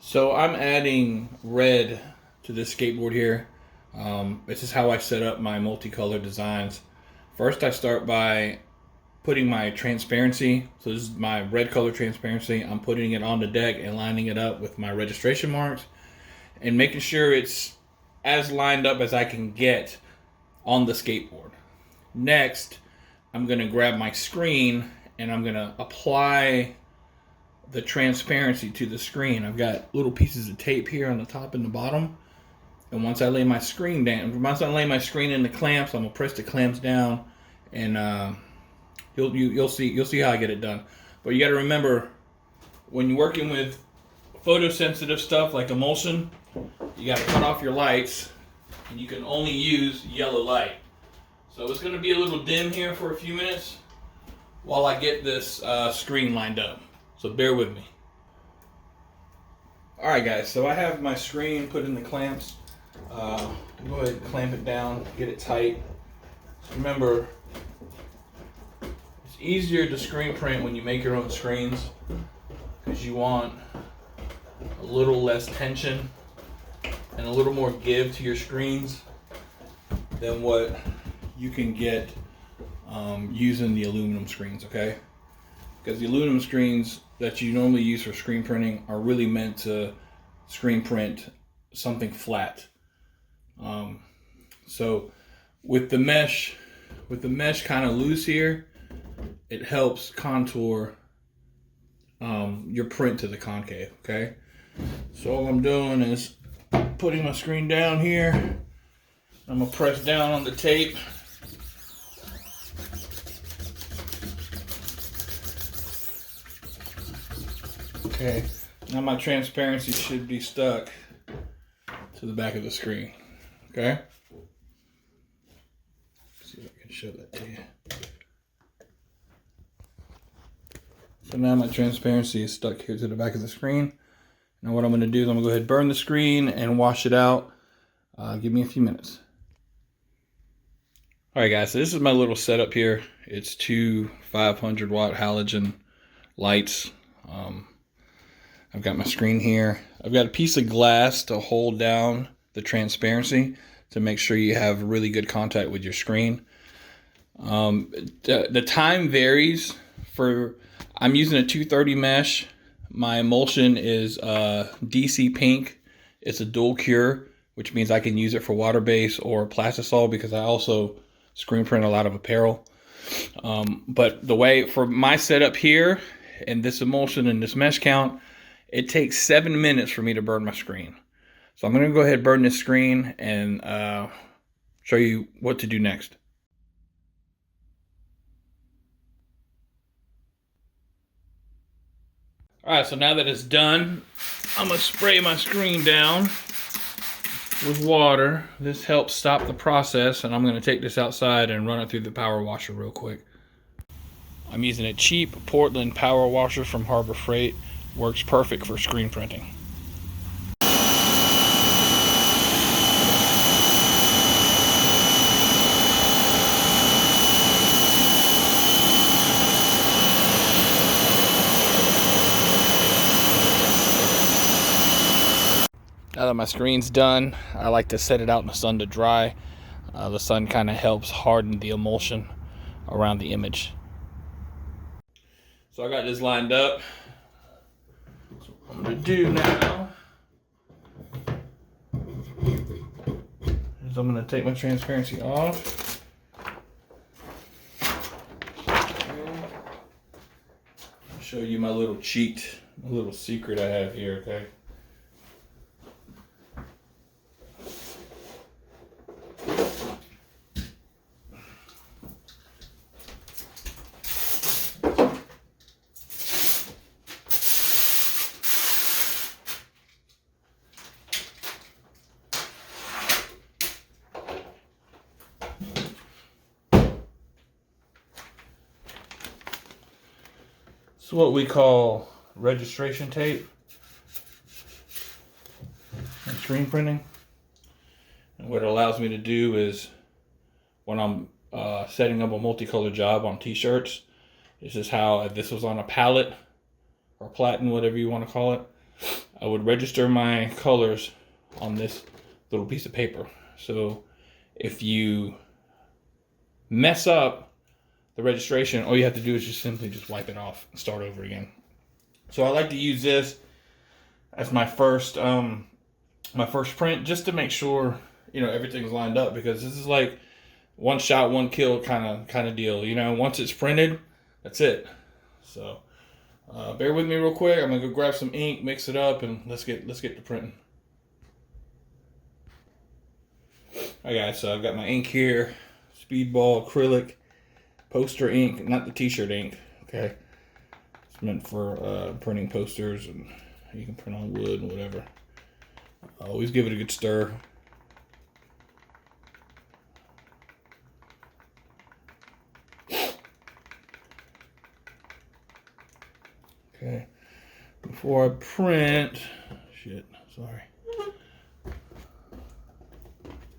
So I'm adding red to this skateboard here. This is how I set up my multicolored designs. First I start by putting my transparency. So this is my red color transparency. I'm putting it on the deck and lining it up with my registration marks and making sure it's as lined up as I can get on the skateboard. Next, I'm going to grab my screen and I'm going to apply the transparency to the screen. I've got little pieces of tape here on the top and the bottom. And once I lay my screen down, once I lay my screen in the clamps, I'm gonna press the clamps down, and you'll see how I get it done. But you got to remember, when you're working with photosensitive stuff like emulsion, you got to cut off your lights, and you can only use yellow light. So it's going to be a little dim here for a few minutes while I get this screen lined up. So bear with me. Alright guys, so I have my screen put in the clamps. Go ahead and clamp it down, get it tight. So remember, it's easier to screen print when you make your own screens because you want a little less tension and a little more give to your screens than what you can get using the aluminum screens, okay? Because the aluminum screens that you normally use for screen printing are really meant to screen print something flat. So with the mesh kind of loose here, it helps contour your print to the concave, okay? So all I'm doing is putting my screen down here. I'm gonna press down on the tape. Okay, now my transparency should be stuck to the back of the screen. Okay? Let's see if I can show that to you. So now my transparency is stuck here to the back of the screen. Now what I'm going to do is I'm going to go ahead and burn the screen and wash it out. Give me a few minutes. Alright guys, so this is my little setup here. It's two 500 watt halogen lights. I've got my screen here. I've got a piece of glass to hold down the transparency to make sure you have really good contact with your screen. The time varies. I'm using a 230 mesh. My emulsion is DC pink. It's a dual cure, which means I can use it for water base or plastisol because I also screen print a lot of apparel. But the way for my setup here and this emulsion and this mesh count, it takes 7 minutes for me to burn my screen. So I'm going to go ahead and burn this screen and show you what to do next. Alright, so now that it's done, I'm going to spray my screen down with water. This helps stop the process, and I'm going to take this outside and run it through the power washer real quick. I'm using a cheap Portland power washer from Harbor Freight. Works perfect for screen printing. Now that my screen's done, I like to set it out in the sun to dry. The sun kind of helps harden the emulsion around the image. So I got this lined up. So what I'm going to do now is I'm going to take my transparency off. I'll show you my little cheat, my little secret I have here, okay? It's what we call registration tape in screen printing. And what it allows me to do is when I'm setting up a multicolored job on t-shirts, this is how, if this was on a pallet or platen, whatever you want to call it, I would register my colors on this little piece of paper. So if you mess up the registration, all you have to do is just simply just wipe it off and start over again. So I like to use this as my first print, just to make sure, you know, everything's lined up, because this is like one shot, one kill kind of deal. You know, once it's printed, that's it. So bear with me real quick. I'm gonna go grab some ink, mix it up, and let's get to printing. Alright guys, so I've got my ink here, Speedball acrylic poster ink, not the t-shirt ink. Okay, it's meant for printing posters, and you can print on wood and whatever. Always give it a good stir. Okay, before I print, sorry.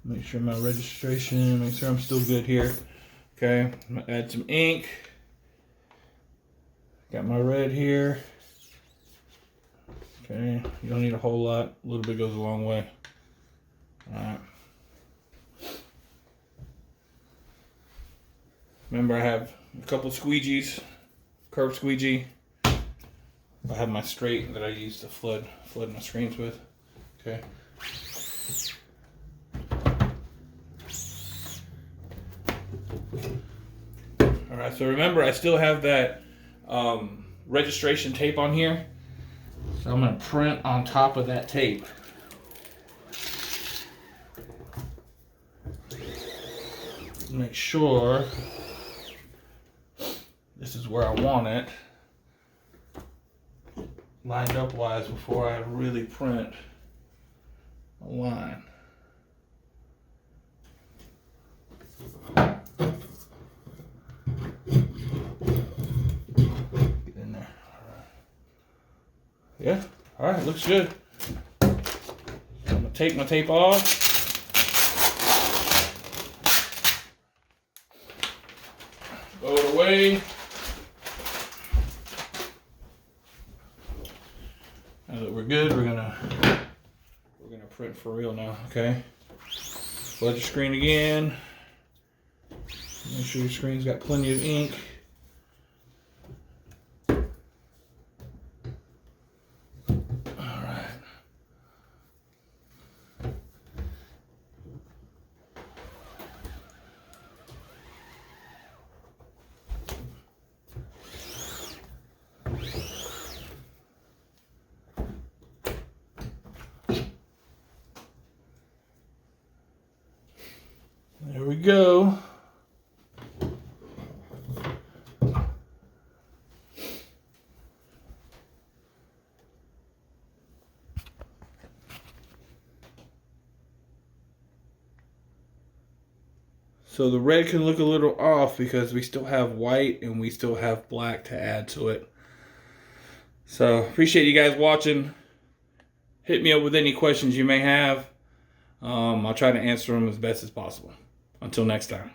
Make sure my registration, make sure I'm still good here. Okay, I'm gonna add some ink. Got my red here. Okay, you don't need a whole lot. A little bit goes a long way. Alright. Remember, I have a couple of squeegees, curved squeegee. I have my straight that I use to flood my screens with. Okay. Alright, so remember, I still have that registration tape on here. So I'm going to print on top of that tape. Make sure this is where I want it, lined up wise, before I really print a line. Get in there. Yeah, all right, looks good. So I'm gonna take my tape off. Throw it away. Now that we're good, we're gonna print for real now. Okay. Flood your screen again. Make sure your screen's got plenty of ink. There we go. So the red can look a little off because we still have white and we still have black to add to it. So appreciate you guys watching. Hit me up with any questions you may have. I'll try to answer them as best as possible. Until next time.